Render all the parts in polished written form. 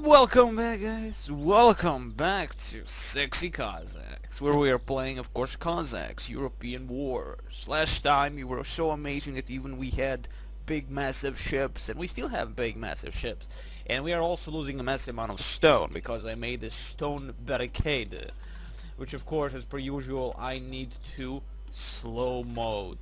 Welcome back, guys. Welcome back to Sexy Cossacks, where we are playing, of course, Cossacks, European Wars. Last time you were so amazing that even we had big massive ships, and we still have big massive ships. And we are also losing a massive amount of stone, because I made this stone barricade, which of course, as per usual, I need to slow mode.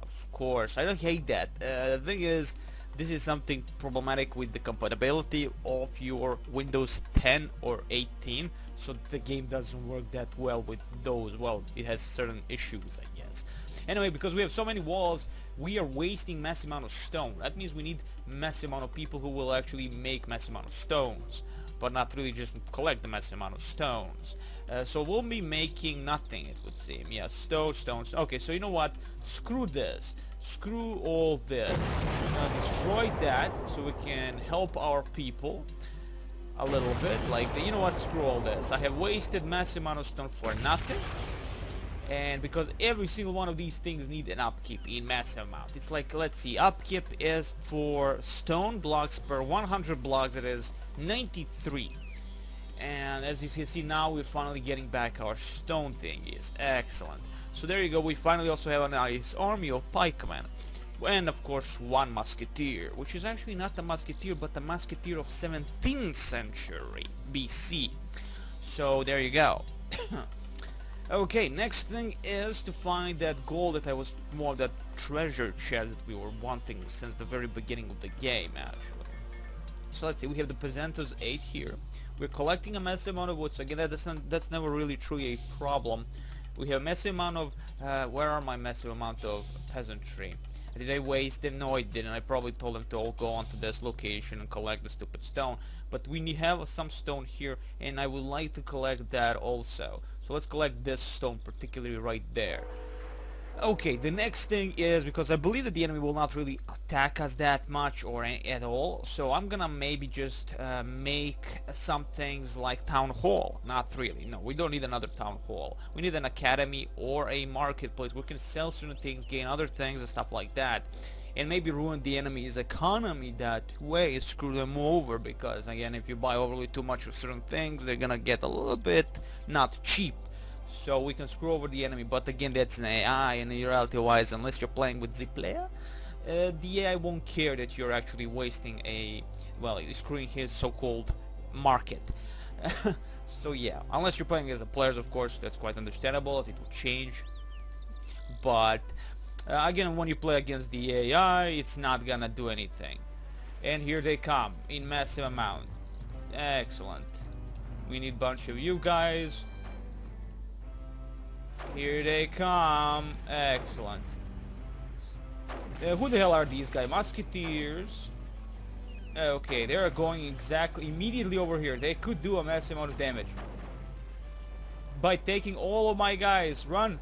Of course, I don't hate that. The thing is, this is something problematic with the compatibility of your Windows 10 or 18, so the game doesn't work that well with those. Well, it has certain issues, I guess. Anyway, because we have so many walls, we are wasting massive amount of stone. That means we need massive amount of people who will actually make massive amount of stones, but not really just collect the massive amount of stones. So we'll be making nothing, it would seem. Yeah, stones. Okay, so you know what? Screw this. Screw all this. Destroy that so we can help our people a little bit. Like, you know what? Screw all this. I have wasted massive amount of stone for nothing. And because every single one of these things need an upkeep in massive amount. It's like, let's see, upkeep is for stone blocks per 100 blocks, it is 93. And as you can see now, we're finally getting back our stone thingies. Excellent. So there you go, we finally also have a nice army of pikemen. And of course one musketeer, which is actually not a musketeer, but a musketeer of 17th century BC. So there you go. Okay, next thing is to find that gold that that treasure chest that we were wanting since the very beginning of the game, actually. So let's see, we have the Pesantos 8 here. We're collecting a massive amount of wood, so again, that's never really truly a problem. We have a massive amount of, where are my massive amount of peasantry? Did I waste them? No, I didn't. I probably told them to all go onto this location and collect the stupid stone. But we have some stone here, and I would like to collect that also. So let's collect this stone, particularly right there. Okay, the next thing is, because I believe that the enemy will not really attack us that much or at all, so I'm gonna maybe just make some things like town hall. Not really, no, we don't need another town hall. We need an academy or a marketplace where we can sell certain things, gain other things and stuff like that, and maybe ruin the enemy's economy that way, screw them over, because again, if you buy overly too much of certain things, they're gonna get a little bit not cheap. So we can screw over the enemy, but again, that's an AI, and in reality wise, unless you're playing with the player, the AI won't care that you're actually wasting screwing his so-called market. So yeah, unless you're playing as the players, of course, that's quite understandable, it will change. But again, when you play against the AI, it's not gonna do anything. And here they come, in massive amount. Excellent. We need a bunch of you guys. Here they come. Excellent. Who the hell are these guys? Musketeers. Okay, they are going exactly immediately over here. They could do a massive amount of damage by taking all of my guys. Run.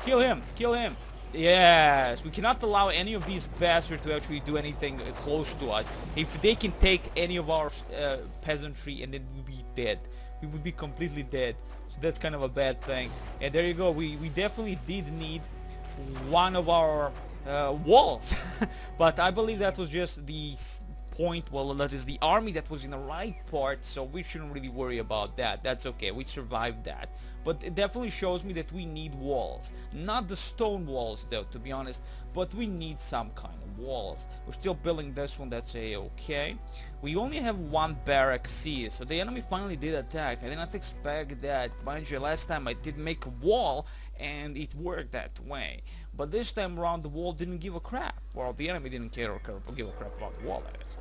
Kill him. Kill him. Yes, we cannot allow any of these bastards to actually do anything close to us. If they can take any of our peasantry, and then we'd be dead. We would be completely dead. So that's kind of a bad thing. And there you go. We definitely did need one of our walls. But I believe that was just the point. Well, that is the army that was in the right part, so we shouldn't really worry about that. That's okay. We survived that. But it definitely shows me that we need walls. Not the stone walls, though, to be honest, but we need some kind of walls. We're still building this one, that's okay. We only have one barrack C, so the enemy finally did attack. I did not expect that. Mind you, last time I did make a wall, and it worked that way. But this time around, the wall didn't give a crap. Well, the enemy didn't care or give a crap about the wall, that is.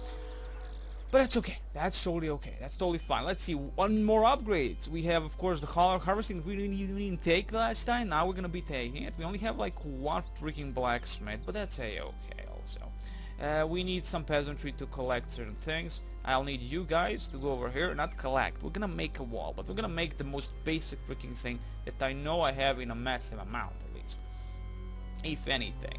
But that's okay. That's totally okay. That's totally fine. Let's see. One more upgrades. We have, of course, the harvesting that we didn't take last time. Now we're going to be taking it. We only have like one freaking blacksmith, but that's okay also. We need some peasantry to collect certain things. I'll need you guys to go over here. Not collect. We're going to make a wall, but we're going to make the most basic freaking thing that I know I have in a massive amount, at least. If anything.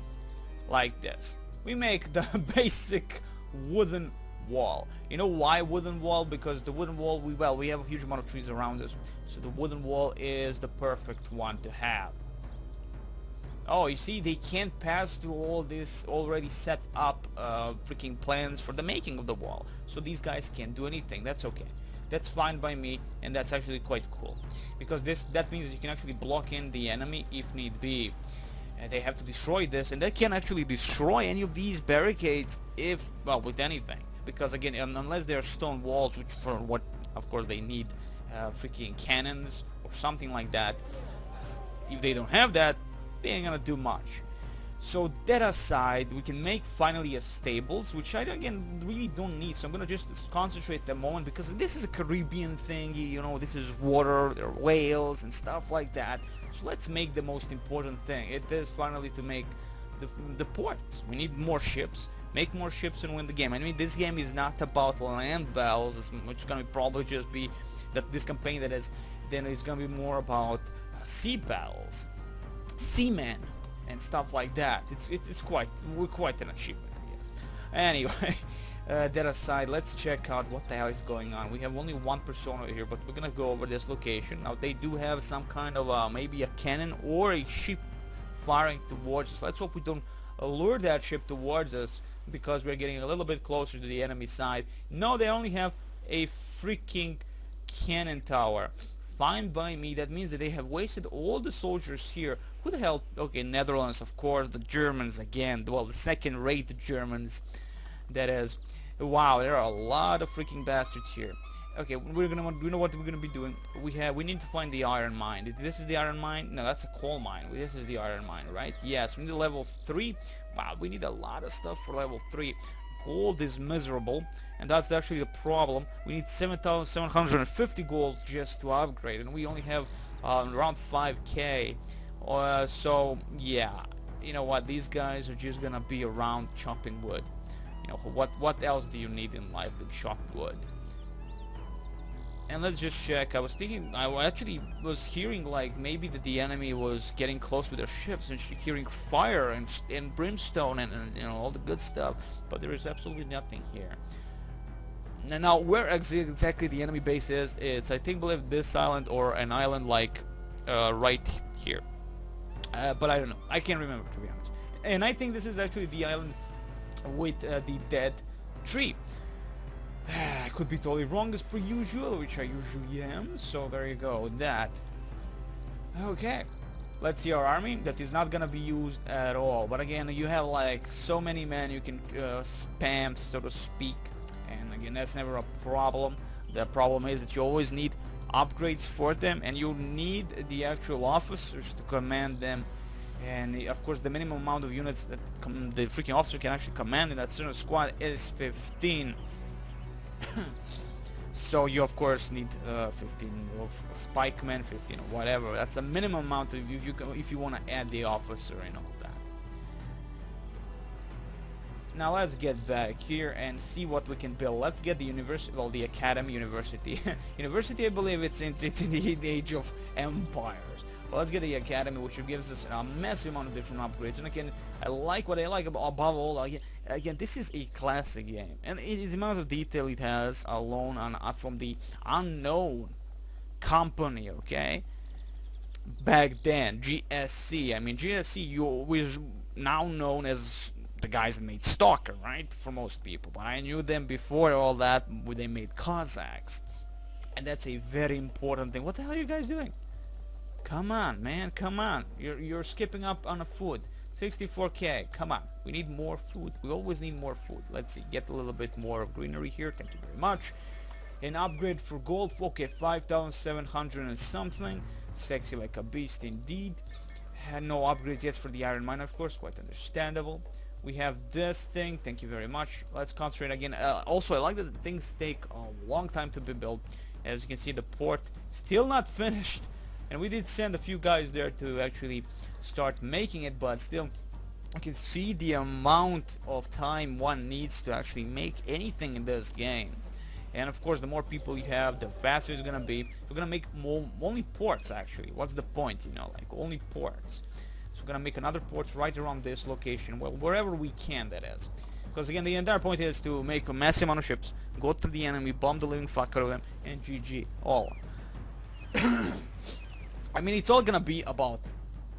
Like this. We make the basic wooden wall. You know why wooden wall? Because the wooden wall, we have a huge amount of trees around us, so the wooden wall is the perfect one to have. Oh, you see, they can't pass through all this already set up freaking plans for the making of the wall. So these guys can't do anything. That's okay. That's fine by me, and that's actually quite cool. Because that means that you can actually block in the enemy if need be. And they have to destroy this, and they can actually destroy any of these barricades if, well, with anything. Because again, unless they're stone walls, which for what, of course, they need freaking cannons or something like that. If they don't have that, they ain't gonna do much. So that aside, we can make finally a stables, which I again really don't need. So I'm gonna just concentrate at the moment because this is a Caribbean thingy, you know, this is water, there are whales and stuff like that. So let's make the most important thing. It is finally to make the ports. We need more ships. Make more ships and win the game. I mean, this game is not about land battles. It's gonna probably just be that this campaign that is, then it's gonna be more about sea battles, seamen, and stuff like that. It's quite an achievement, I guess. Anyway, that aside, let's check out what the hell is going on. We have only one persona here, but we're gonna go over this location. Now they do have some kind of maybe a cannon or a ship firing towards us. Let's hope we don't lure that ship towards us because we're getting a little bit closer to the enemy side. No, they only have a freaking cannon tower. Fine by me. That means that they have wasted all the soldiers here. Who the hell? Okay, Netherlands, of course. The Germans again. Well, the second-rate Germans. That is. Wow, there are a lot of freaking bastards here. Okay, we know what we're gonna be doing. We need to find the iron mine. This is the iron mine. No, that's a coal mine. This is the iron mine, right? Yes, we need a level 3. Wow, we need a lot of stuff for level 3. Gold is miserable, and that's actually the problem. We need 7,750 gold just to upgrade, and we only have around 5k. So yeah, you know what? These guys are just gonna be around chopping wood. You know what else do you need in life than chop wood? And let's just check. I was thinking, I actually was hearing like maybe that the enemy was getting close with their ships and hearing fire and brimstone and you know all the good stuff, but there is absolutely nothing here. And now where exactly the enemy base is, it's I believe this island or an island like right here. But I don't know. I can't remember, to be honest. And I think this is actually the island with the dead tree. I could be totally wrong as per usual, which I usually am, so there you go, that. Okay, let's see our army. That is not gonna be used at all, but again, you have like so many men you can spam, so to speak, and again, that's never a problem. The problem is that you always need upgrades for them, and you need the actual officers to command them. And of course, the minimum amount of units that the freaking officer can actually command in that certain squad is 15. So you of course need 15 of spikemen, 15 or whatever. That's a minimum amount of if you want to add the officer and all that. Now let's get back here and see what we can build. Let's get the university, well, the academy, university. University, I believe it's in the age of empires. Well, let's get the academy, which gives us a massive amount of different upgrades. And again, I like what I like above all. Again, this is a classic game, and it is the amount of detail it has alone from the unknown company. Okay, back then, GSC. I mean, GSC was now known as the guys that made Stalker, right? For most people, but I knew them before all that when they made COSSACKS, and that's a very important thing. What the hell are you guys doing? Come on, man, come on. You're skipping up on a food. 64k, come on. We need more food. We always need more food. Let's see, get a little bit more of greenery here. Thank you very much. An upgrade for gold. Okay, 5,700 and something. Sexy like a beast indeed. And no upgrades yet for the iron mine, of course. Quite understandable. We have this thing. Thank you very much. Let's concentrate again. Also, I like that things take a long time to be built. As you can see, the port still not finished. And we did send a few guys there to actually start making it, but still you can see the amount of time one needs to actually make anything in this game. And of course, the more people you have, the faster it's gonna be. We're gonna make only ports actually. What's the point, you know, like only ports. So we're gonna make another ports right around this location, well, wherever we can, that is. Because again, the entire point is to make a massive amount of ships, go through the enemy, bomb the living fuck out of them, and GG, all. I mean, it's all gonna be about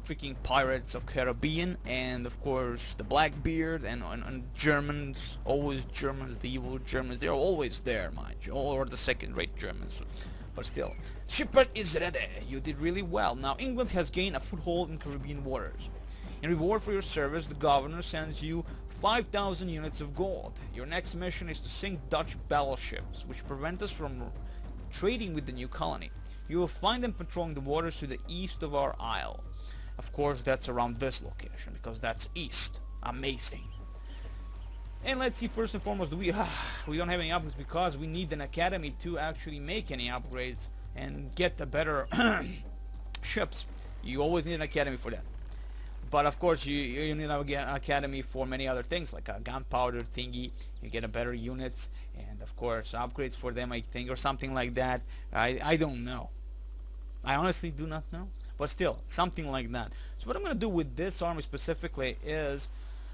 freaking Pirates of Caribbean, and of course the Blackbeard, and Germans, always Germans, the evil Germans, they're always there, mind you, or the second-rate Germans, but still. Shipwreck is ready, you did really well. Now England has gained a foothold in Caribbean waters. In reward for your service, the governor sends you 5,000 units of gold. Your next mission is to sink Dutch battleships, which prevent us from trading with the new colony. You will find them patrolling the waters to the east of our isle. Of course, that's around this location, because that's east. Amazing. And let's see, first and foremost, we don't have any upgrades because we need an academy to actually make any upgrades and get the better ships. You always need an academy for that. But of course, you need an academy for many other things, like a gunpowder thingy. You get a better units, and of course, upgrades for them, I think, or something like that. I don't know. I honestly do not know. But still, something like that. So what I'm going to do with this army specifically is,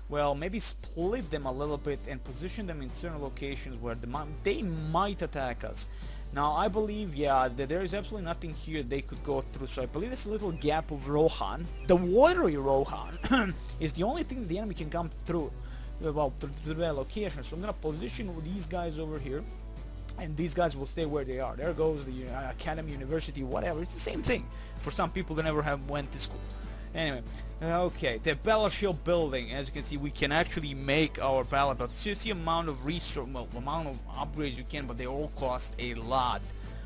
well, maybe split them a little bit and position them in certain locations where they might attack us. Now, I believe, yeah, that there is absolutely nothing here they could go through. So I believe this little gap of Rohan, the watery Rohan, is the only thing the enemy can come through, well, through that location. So I'm going to position these guys over here, and these guys will stay where they are. There goes the academy, university, whatever. It's the same thing for some people that never have went to school. Anyway, okay, the battleship building. As you can see, we can actually make our battle, but see amount of resource, well, amount of upgrades you can, but they all cost a lot.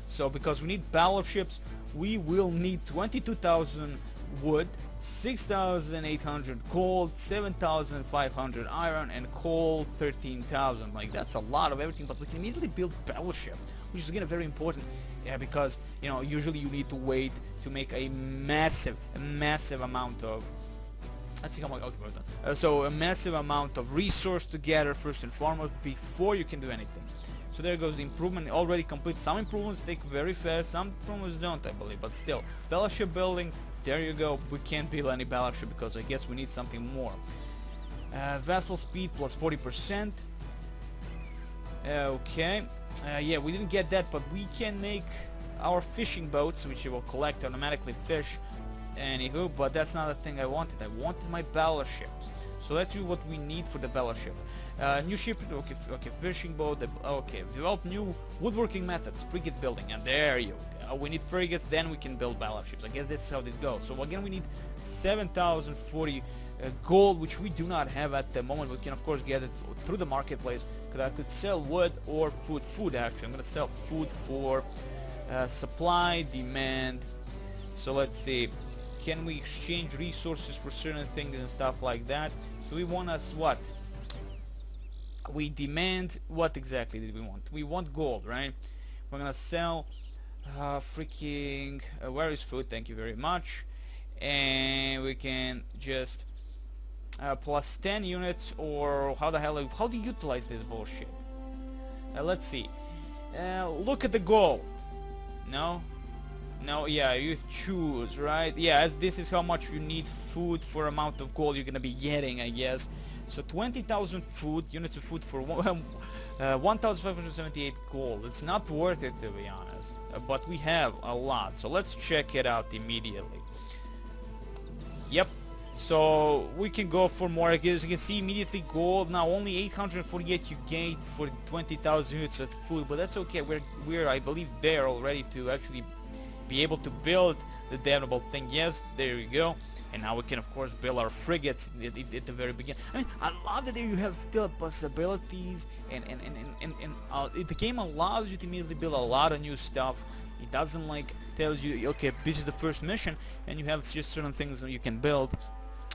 So because we need battleships, we will need 22,000 wood, 6,800 gold, 7,500 iron, and coal 13,000. Like, that's a lot of everything, but we can immediately build battleship, which is again very important. Yeah, because you know usually you need to wait to make a massive amount of. Let's see how much. Okay, we're done. So a massive amount of resource to gather first and foremost before you can do anything. So there goes the improvement already complete. Some improvements take very fast, some improvements don't, I believe, but still. Battleship building, there you go. We can't build any battleship because I guess we need something more. Vessel speed plus 40%. Okay. Yeah, we didn't get that, but we can make our fishing boats, which will collect automatically fish. Anywho, but that's not the thing I wanted. I wanted my battleships. So let's do what we need for the battleship. New ship, okay, fishing boat, okay, develop new woodworking methods, frigate building, and there you go. We need frigates, then we can build battleships. I guess that's how this goes. So again, we need 7,040 gold, which we do not have at the moment. We can of course get it through the marketplace, because I could sell wood or food actually. I'm gonna sell food for supply, demand. So let's see, can we exchange resources for certain things and stuff like that? So we want us what? We demand, what exactly did we want? We want gold, right? We're gonna sell freaking where is food? Thank you very much. And we can just plus 10 units, or how the hell, how do you utilize this bullshit? Let's see. Look at the gold. No, yeah, you choose, right? Yeah, as this is how much you need food for amount of gold you're gonna be getting, I guess. So 20,000 food units of food for 1,578 gold. It's not worth it, to be honest, but we have a lot, so let's check it out immediately. Yep, so we can go for more. As you can see, immediately gold. Now only 848 you gain for 20,000 units of food, but that's okay. We're I believe there already to actually be able to build the damnable thing. Yes, there you go. And now we can of course build our frigates at the very beginning. I mean, I love that there you have still possibilities, and the game allows you to immediately build a lot of new stuff. It doesn't like tells you, okay, this is the first mission and you have just certain things that you can build.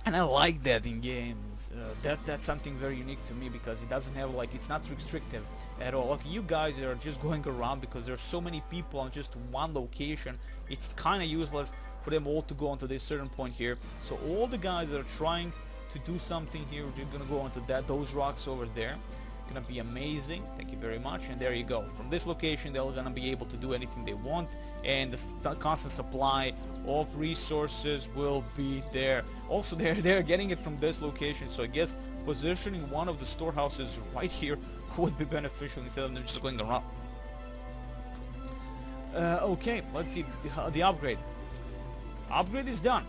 And I like that in games. That's something very unique to me, because it doesn't have, like, it's not restrictive at all. Okay, you guys are just going around because there's so many people on just one location. It's kind of useless for them all to go onto this certain point here. So all the guys that are trying to do something here, they're gonna go onto those rocks over there. Gonna be amazing. Thank you very much. And there you go. From this location, they're gonna be able to do anything they want, and the constant supply of resources will be there. Also, they're getting it from this location, so I guess positioning one of the storehouses right here would be beneficial instead of them just going around. Okay, let's see the upgrade. Upgrade is done.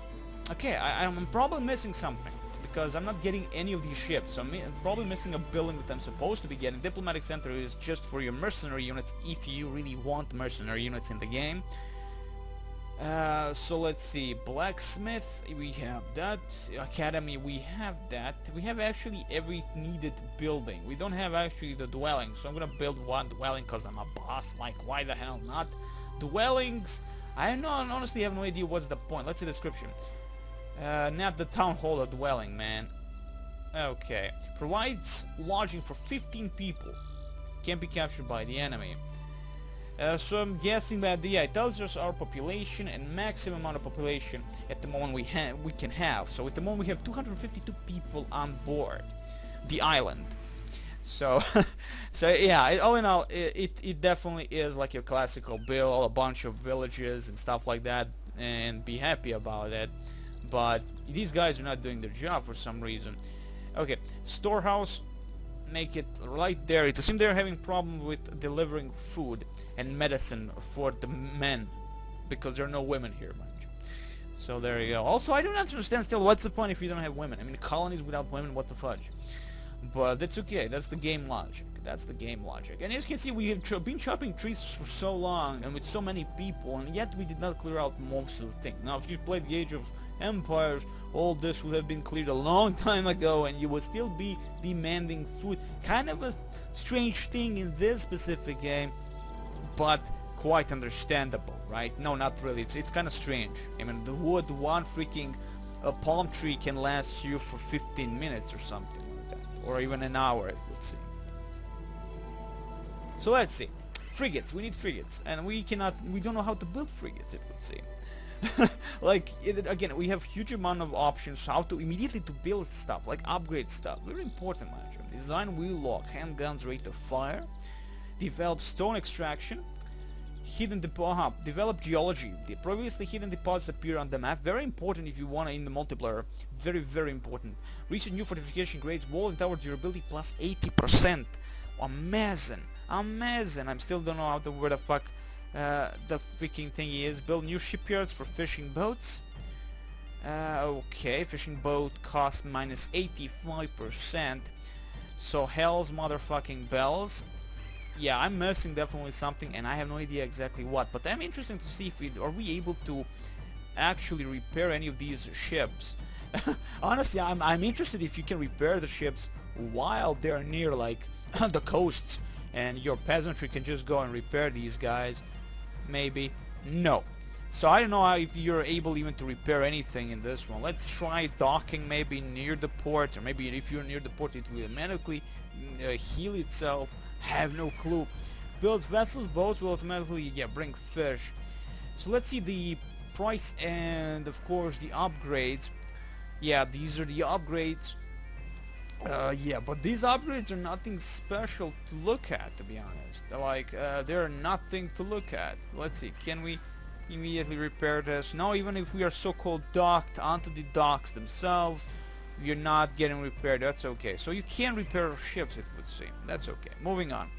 Okay, I'm probably missing something because I'm not getting any of these ships. So I'm probably missing a building that I'm supposed to be getting. Diplomatic center is just for your mercenary units if you really want mercenary units in the game. So let's see, blacksmith, we have that, academy, we have that, we have actually every needed building. We don't have actually the dwelling, so I'm gonna build one dwelling because I'm a boss. Like, why the hell not? Dwellings, I don't know, I honestly have no idea what's the point. Let's see the description. Not the town hall, a dwelling, man. Okay, provides lodging for 15 people, can't be captured by the enemy. So I'm guessing that it tells us our population and maximum amount of population at the moment we can have. So at the moment we have 252 people on board the island. So so yeah, all in all, it definitely is like your classical build, a bunch of villages and stuff like that, and be happy about it. But these guys are not doing their job for some reason. Okay, storehouse. Make it right there. It seems they're having problems with delivering food and medicine for the men because there are no women here, mind you. So there you go. Also, I don't understand still what's the point if you don't have women. I mean, colonies without women, what the fudge? But that's okay. That's the game logic. That's the game logic. And as you can see, we have been chopping trees for so long and with so many people, and yet we did not clear out most of the thing. Now, if you played the Age of Empires, all this would have been cleared a long time ago, and you would still be demanding food. Kind of a strange thing in this specific game, but quite understandable, right? No, not really. It's kind of strange. I mean, the wood, one freaking palm tree can last you for 15 minutes or something like that, or even an hour, it would seem. So let's see. Frigates. We need frigates, and we don't know how to build frigates, it would seem. Like, again, we have huge amount of options how to immediately to build stuff, like upgrade stuff. Very important, manager. Design wheel lock, handguns, rate of fire. Develop stone extraction. Hidden deposit. Develop geology. The previously hidden deposits appear on the map. Very important if you want to in the multiplayer. Very, very important. Recent new fortification grades. Wall and tower durability plus 80%. Amazing. Amazing. I still don't know how to where the fuck the freaking thingy is. Build new shipyards for fishing boats. Okay, fishing boat cost minus 85%. So hell's motherfucking bells. Yeah, I'm missing definitely something, and I have no idea exactly what. But I'm interested to see if are we able to actually repair any of these ships. Honestly, I'm interested if you can repair the ships while they're near like the coasts, and your peasantry can just go and repair these guys. Maybe. No. So I don't know if you're able even to repair anything in this one. Let's try docking maybe near the port, or maybe if you're near the port it will automatically heal itself. Have no clue. Builds vessels, boats will automatically bring fish. So let's see the price and of course the upgrades. Yeah, these are the upgrades. Yeah, but these upgrades are nothing special to look at, to be honest. They're nothing to look at. Let's see, can we immediately repair this? No, even if we are so-called docked onto the docks themselves, we're not getting repaired. That's okay. So you can repair ships, it would seem. That's okay. Moving on.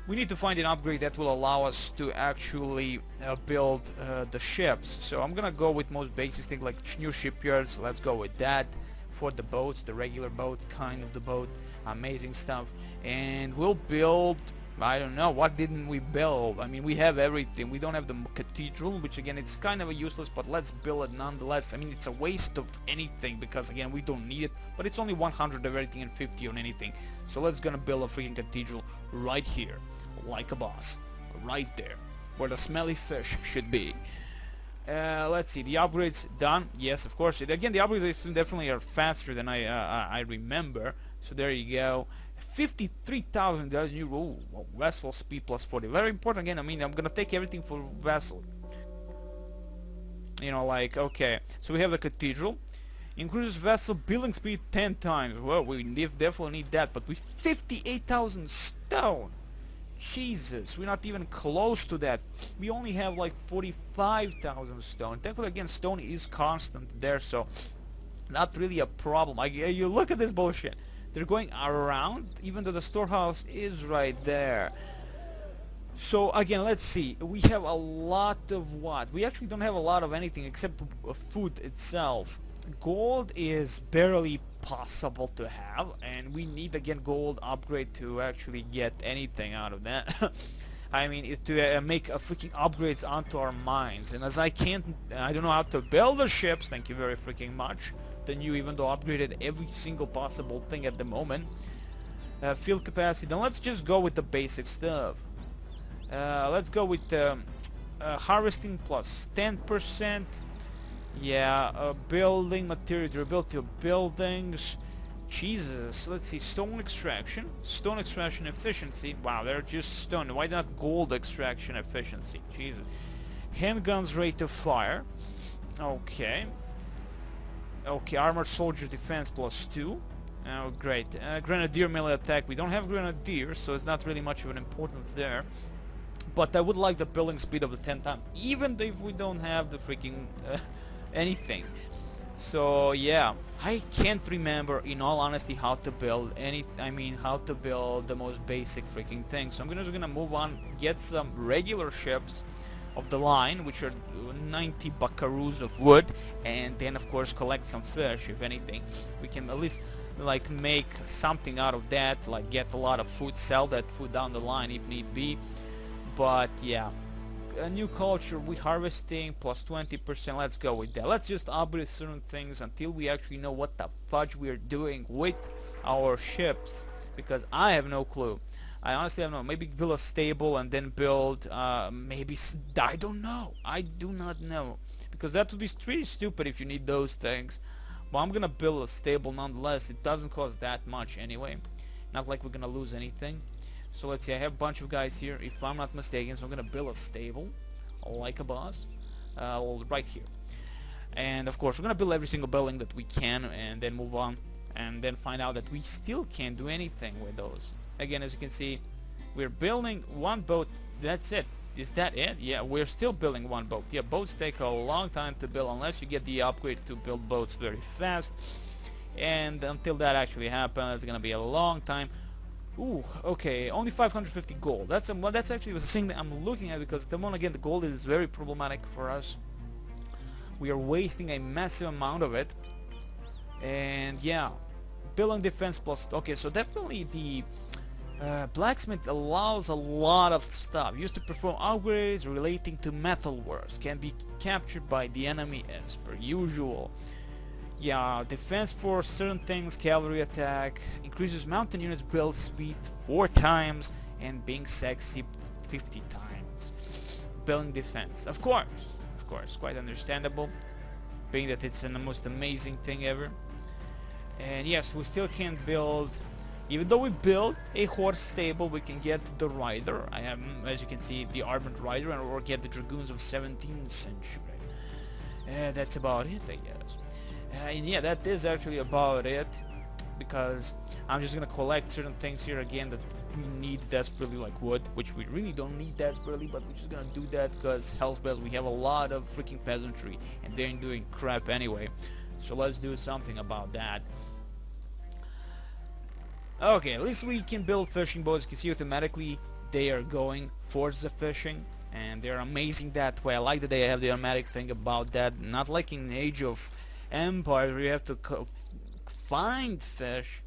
We need to find an upgrade that will allow us to actually build the ships. So I'm gonna go with most basic things like new shipyards. Let's go with that. For the boats, the regular boats, kind of the boat, amazing stuff. And we'll build, I don't know, what didn't we build? I mean, we have everything. We don't have the cathedral, which again, it's kind of a useless, but let's build it nonetheless. I mean, it's a waste of anything because again, we don't need it, but it's only 100 of everything and 50 on anything. So let's gonna build a freaking cathedral right here, like a boss, right there, where the smelly fish should be. Let's see, the upgrades done. Yes, of course. Again, the upgrades definitely are faster than I remember. So there you go. 53,000 does new. Ooh, vessel speed plus 40. Very important again. I mean, I'm gonna take everything for vessel. You know, like, okay. So we have the cathedral. Increases vessel building speed 10 times. Well, we definitely need that. But with 58,000 stone. Jesus, we're not even close to that. We only have like 45,000 stone. Thankfully, again, stone is constant there, so not really a problem. You look at this bullshit. They're going around, even though the storehouse is right there. So again, let's see. We have a lot of what? We actually don't have a lot of anything except food itself. Gold is barely possible to have, and we need again gold upgrade to actually get anything out of that. I mean, to make freaking upgrades onto our mines. And as I don't know how to build the ships. Thank you very freaking much. The new, even though upgraded every single possible thing at the moment. Field capacity. Then let's just go with the basic stuff. Let's go with harvesting plus 10%. Yeah, building material, durability of buildings. Jesus, let's see, stone extraction efficiency. Wow, they're just stone. Why not gold extraction efficiency? Jesus. Handguns rate of fire. Okay. Okay, armored soldier defense plus 2. Oh, great. Grenadier melee attack. We don't have grenadiers, so it's not really much of an importance there. But I would like the building speed of the 10 times, even if we don't have the freaking anything. So yeah, I can't remember, in all honesty, how to build how to build the most basic freaking thing. So I'm just gonna move on, get some regular ships of the line, which are 90 buckaroos of wood, and then of course collect some fish. If anything, we can at least like make something out of that, like get a lot of food, sell that food down the line if need be. But yeah, a new culture, we harvesting plus 20%. Let's go with that. Let's just upgrade certain things until we actually know what the fudge we're doing with our ships, because I have no clue. I honestly have no. Maybe build a stable and then build maybe I don't know. I do not know, because that would be pretty stupid if you need those things. But I'm gonna build a stable nonetheless. It doesn't cost that much anyway. Not like we're gonna lose anything. So let's see, I have a bunch of guys here, if I'm not mistaken, so I'm gonna build a stable, like a boss, right here. And of course, we're gonna build every single building that we can, and then move on, and then find out that we still can't do anything with those. Again, as you can see, we're building one boat, that's it. Is that it? Yeah, we're still building one boat. Yeah, boats take a long time to build, unless you get the upgrade to build boats very fast. And until that actually happens, it's gonna be a long time. Ooh, okay, only 550 gold. That's actually the thing that I'm looking at, because the one, again, the gold is very problematic for us. We are wasting a massive amount of it. And yeah, building defense plus. Okay, so definitely the blacksmith allows a lot of stuff. Used to perform upgrades relating to metalworks. Can be captured by the enemy as per usual. Yeah, defense for certain things, cavalry attack, increases mountain units build speed 4 times, and being sexy 50 times. Building defense, of course, quite understandable, being that it's the most amazing thing ever. And yes, we still can't build, even though we build a horse stable, we can get the rider. I have, as you can see, the armored rider, or get the dragoons of 17th century. That's about it, I guess. And yeah, that is actually about it, because I'm just gonna collect certain things here again that we need desperately, like wood, which we really don't need desperately, but we're just gonna do that because hell's bells, we have a lot of freaking peasantry and they're doing crap anyway, so let's do something about that. Okay, at least we can build fishing boats. You can see automatically they are going for the fishing, and they're amazing that way. I like that they have the automatic thing about that, not like in Age of Empire where you have to find fish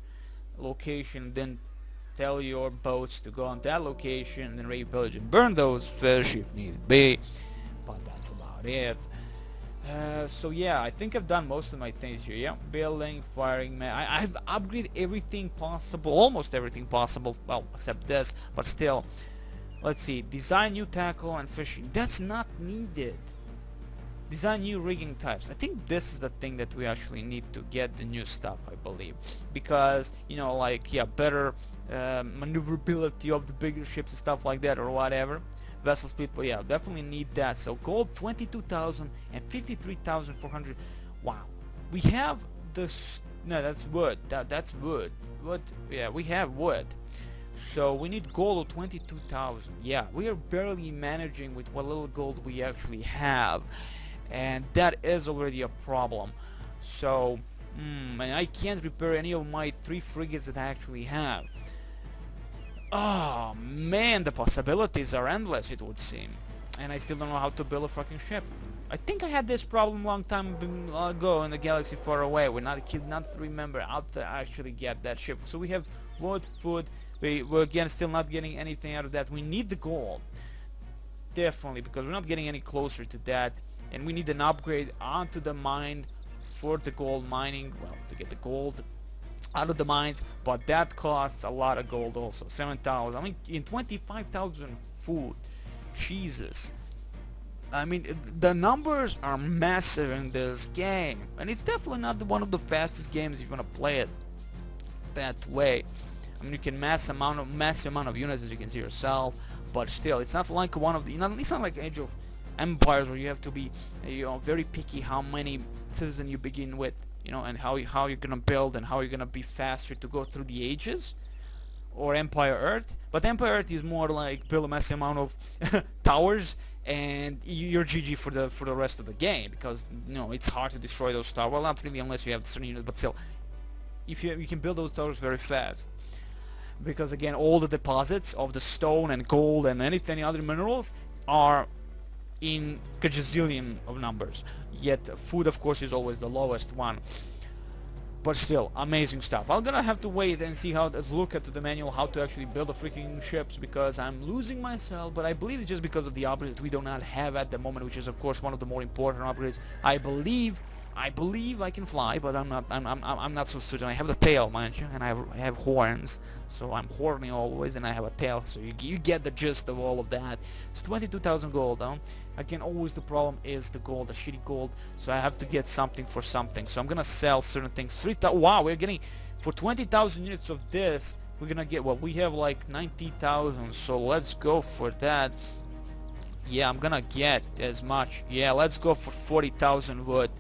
location, then tell your boats to go on that location, and then raid, pillage, and burn those fish if need be. But that's about it. So yeah, I think I've done most of my things here. Yeah, building, firing, I've upgraded everything possible, almost everything possible, well, except this, but still. Let's see, design new tackle and fishing. That's not needed. Design new rigging types. I think this is the thing that we actually need to get the new stuff, I believe, because, you know, like, yeah, better maneuverability of the bigger ships and stuff like that, or whatever. Vessel speed, but yeah, definitely need that. So gold 22,000 and 53,400. Wow, we have this. No, that's wood. That's wood. Wood. Yeah, we have wood. So we need gold of 22,000. Yeah, we are barely managing with what little gold we actually have, and that is already a problem. So, and I can't repair any of my 3 frigates that I actually have. Oh man, the possibilities are endless, it would seem. And I still don't know how to build a fucking ship. I think I had this problem long time ago in the galaxy far away. I could not remember how to actually get that ship. So we have wood, food. We're again still not getting anything out of that. We need the gold. Definitely, because we're not getting any closer to that. And we need an upgrade onto the mine for the gold mining. Well, to get the gold out of the mines, but that costs a lot of gold also. 7,000. I mean, in 25,000 food. Jesus. I mean, the numbers are massive in this game, and it's definitely not one of the fastest games if you want to play it that way. I mean, you can massive amount of units, as you can see yourself, but still, it's not like one of the. It's not like Age of Empires where you have to be, very picky how many citizens you begin with, and how you're gonna build and how you're gonna be faster to go through the ages, or Empire Earth. But Empire Earth is more like build a massive amount of towers, and you're GG for the rest of the game, because it's hard to destroy those towers. Well, not really unless you have certain units, but still, if you can build those towers very fast. Because again, all the deposits of the stone and gold and any other minerals are in gajillion of numbers. Yet food, of course, is always the lowest one. But still, amazing stuff. I'm gonna have to wait and see look at the manual how to actually build the freaking ships, because I'm losing myself. But I believe it's just because of the upgrades that we do not have at the moment, which is of course one of the more important upgrades. I believe I can fly, but I'm not so certain. I have the tail, mind you, and I have horns, so I'm horny always, and I have a tail, so you get the gist of all of that. It's 22,000 gold, huh? Again, always the problem is the gold, the shitty gold, so I have to get something for something. So I'm gonna sell certain things. 3,000. Wow, we're getting for 20,000 units of this. We're gonna get we have like 90,000. So let's go for that. Yeah, I'm gonna get as much. Yeah, let's go for 40,000 wood.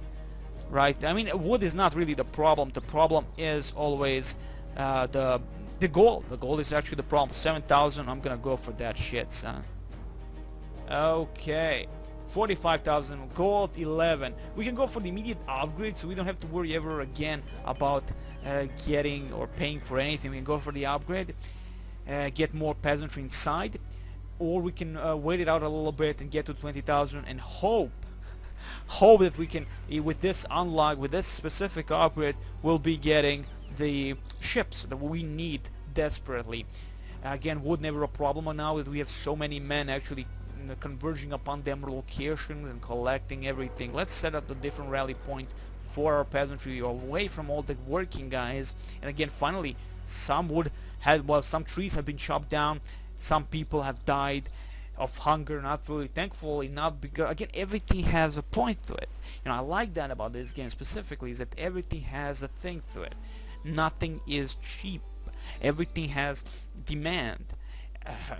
Right, I mean, wood is not really the problem. The problem is always the gold. The gold is actually the problem. 7,000. I'm gonna go for that shit, son. Okay, 45,000 gold. 11. We can go for the immediate upgrade, so we don't have to worry ever again about getting or paying for anything. We can go for the upgrade, get more peasantry inside, or we can wait it out a little bit and get to 20,000 and hope that we can, with this unlock, with this specific upgrade, we'll be getting the ships that we need desperately. Again, wood never a problem, and now that we have so many men actually converging upon them locations and collecting everything, let's set up the different rally point for our peasantry away from all the working guys. And again, finally, some trees have been chopped down, some people have died of hunger, not really, thankfully, not because, again, everything has a point to it. I like that about this game specifically, is that everything has a thing to it. Nothing is cheap. Everything has demand.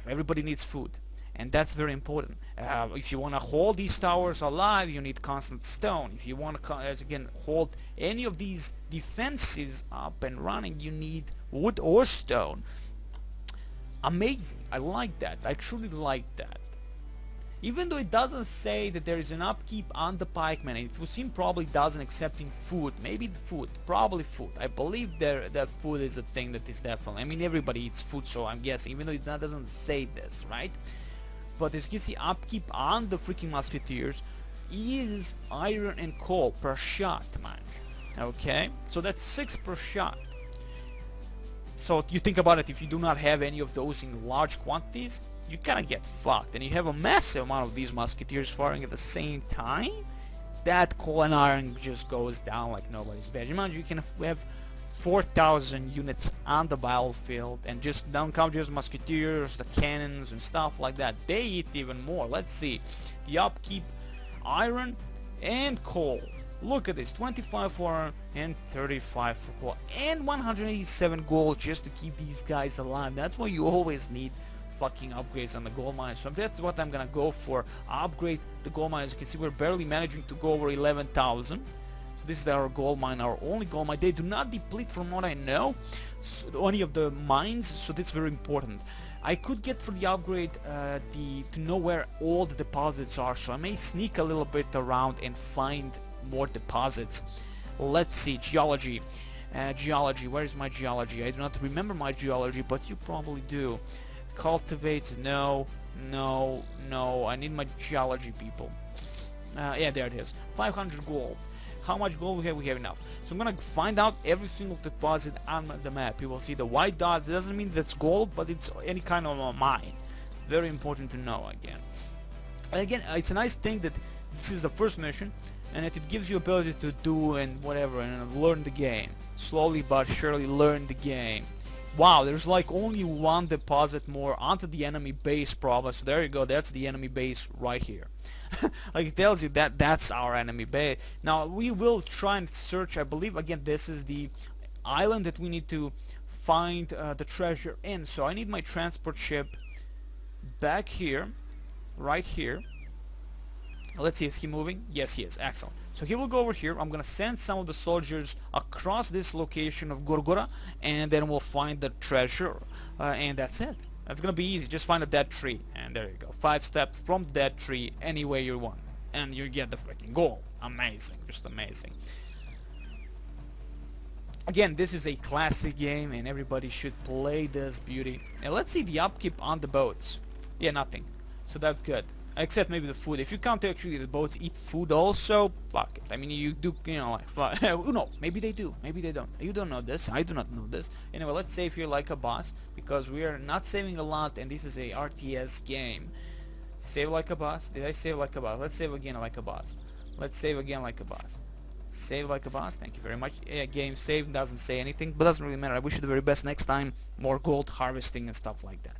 Everybody needs food, and that's very important. If you want to hold these towers alive, you need constant stone. If you want to, again, hold any of these defenses up and running, you need wood or stone. Amazing. I like that. I truly like that. Even though it doesn't say that there is an upkeep on the pikemen, it would seem probably doesn't, accepting food. Maybe the food. Probably food. I believe that food is a thing that is definitely. I mean, everybody eats food, so I'm guessing. Even though it doesn't say this, right? But as you can see, upkeep on the freaking musketeers is iron and coal per shot, man. Okay? So that's 6 per shot. So you think about it, if you do not have any of those in large quantities, you kind of get fucked. And you have a massive amount of these musketeers firing at the same time, that coal and iron just goes down like nobody's business. Imagine you can have 4,000 units on the battlefield, and just don't count just musketeers, the cannons and stuff like that. They eat even more. Let's see. The upkeep, iron and coal. Look at this, 25 for iron and 35 for gold, and 187 gold just to keep these guys alive. That's why you always need fucking upgrades on the gold mines. So that's what I'm gonna go for. Upgrade the gold mines. As you can see, we're barely managing to go over 11,000. So this is our gold mine, our only gold mine. They do not deplete, from what I know, so any of the mines, so that's very important. I could get for the upgrade to know where all the deposits are, so I may sneak a little bit around and find more deposits. Let's see, geology. Geology, where is my geology? I do not remember my geology, but you probably do. Cultivate, no, no, no. I need my geology, people. Yeah, there it is. 500 gold. How much gold we have? We have enough. So I'm gonna find out every single deposit on the map. You will see the white dot. It doesn't mean that's gold, but it's any kind of a mine. Very important to know again. And again, it's a nice thing that this is the first mission, and that it gives you ability to do and whatever and learn the game. Slowly but surely learn the game. Wow, there's like only one deposit more onto the enemy base probably. So there you go, that's the enemy base right here. Like it tells you that that's our enemy base. Now we will try and search, I believe again this is the island that we need to find the treasure in. So I need my transport ship back here, right here. Let's see, is he moving? Yes, he is. Excellent. So he will go over here. I'm gonna send some of the soldiers across this location of Gorgora, and then we'll find the treasure, and that's it. That's gonna be easy. Just find a dead tree, and there you go. 5 steps from the dead tree, any way you want, and you get the freaking gold. Amazing, just amazing. Again, this is a classic game, and everybody should play this beauty. And let's see the upkeep on the boats. Yeah, nothing. So that's good. Except maybe the food. If you can't actually the boats eat food also, fuck it. I mean, you do, you know, like, who knows? Maybe they do, maybe they don't. You don't know this. I do not know this. Anyway, let's save here like a boss, because we are not saving a lot, and this is a RTS game. Save like a boss. Did I save like a boss? Let's save again like a boss. Let's save again like a boss. Save like a boss. Thank you very much. Yeah, game save doesn't say anything, but doesn't really matter. I wish you the very best next time. More gold harvesting and stuff like that.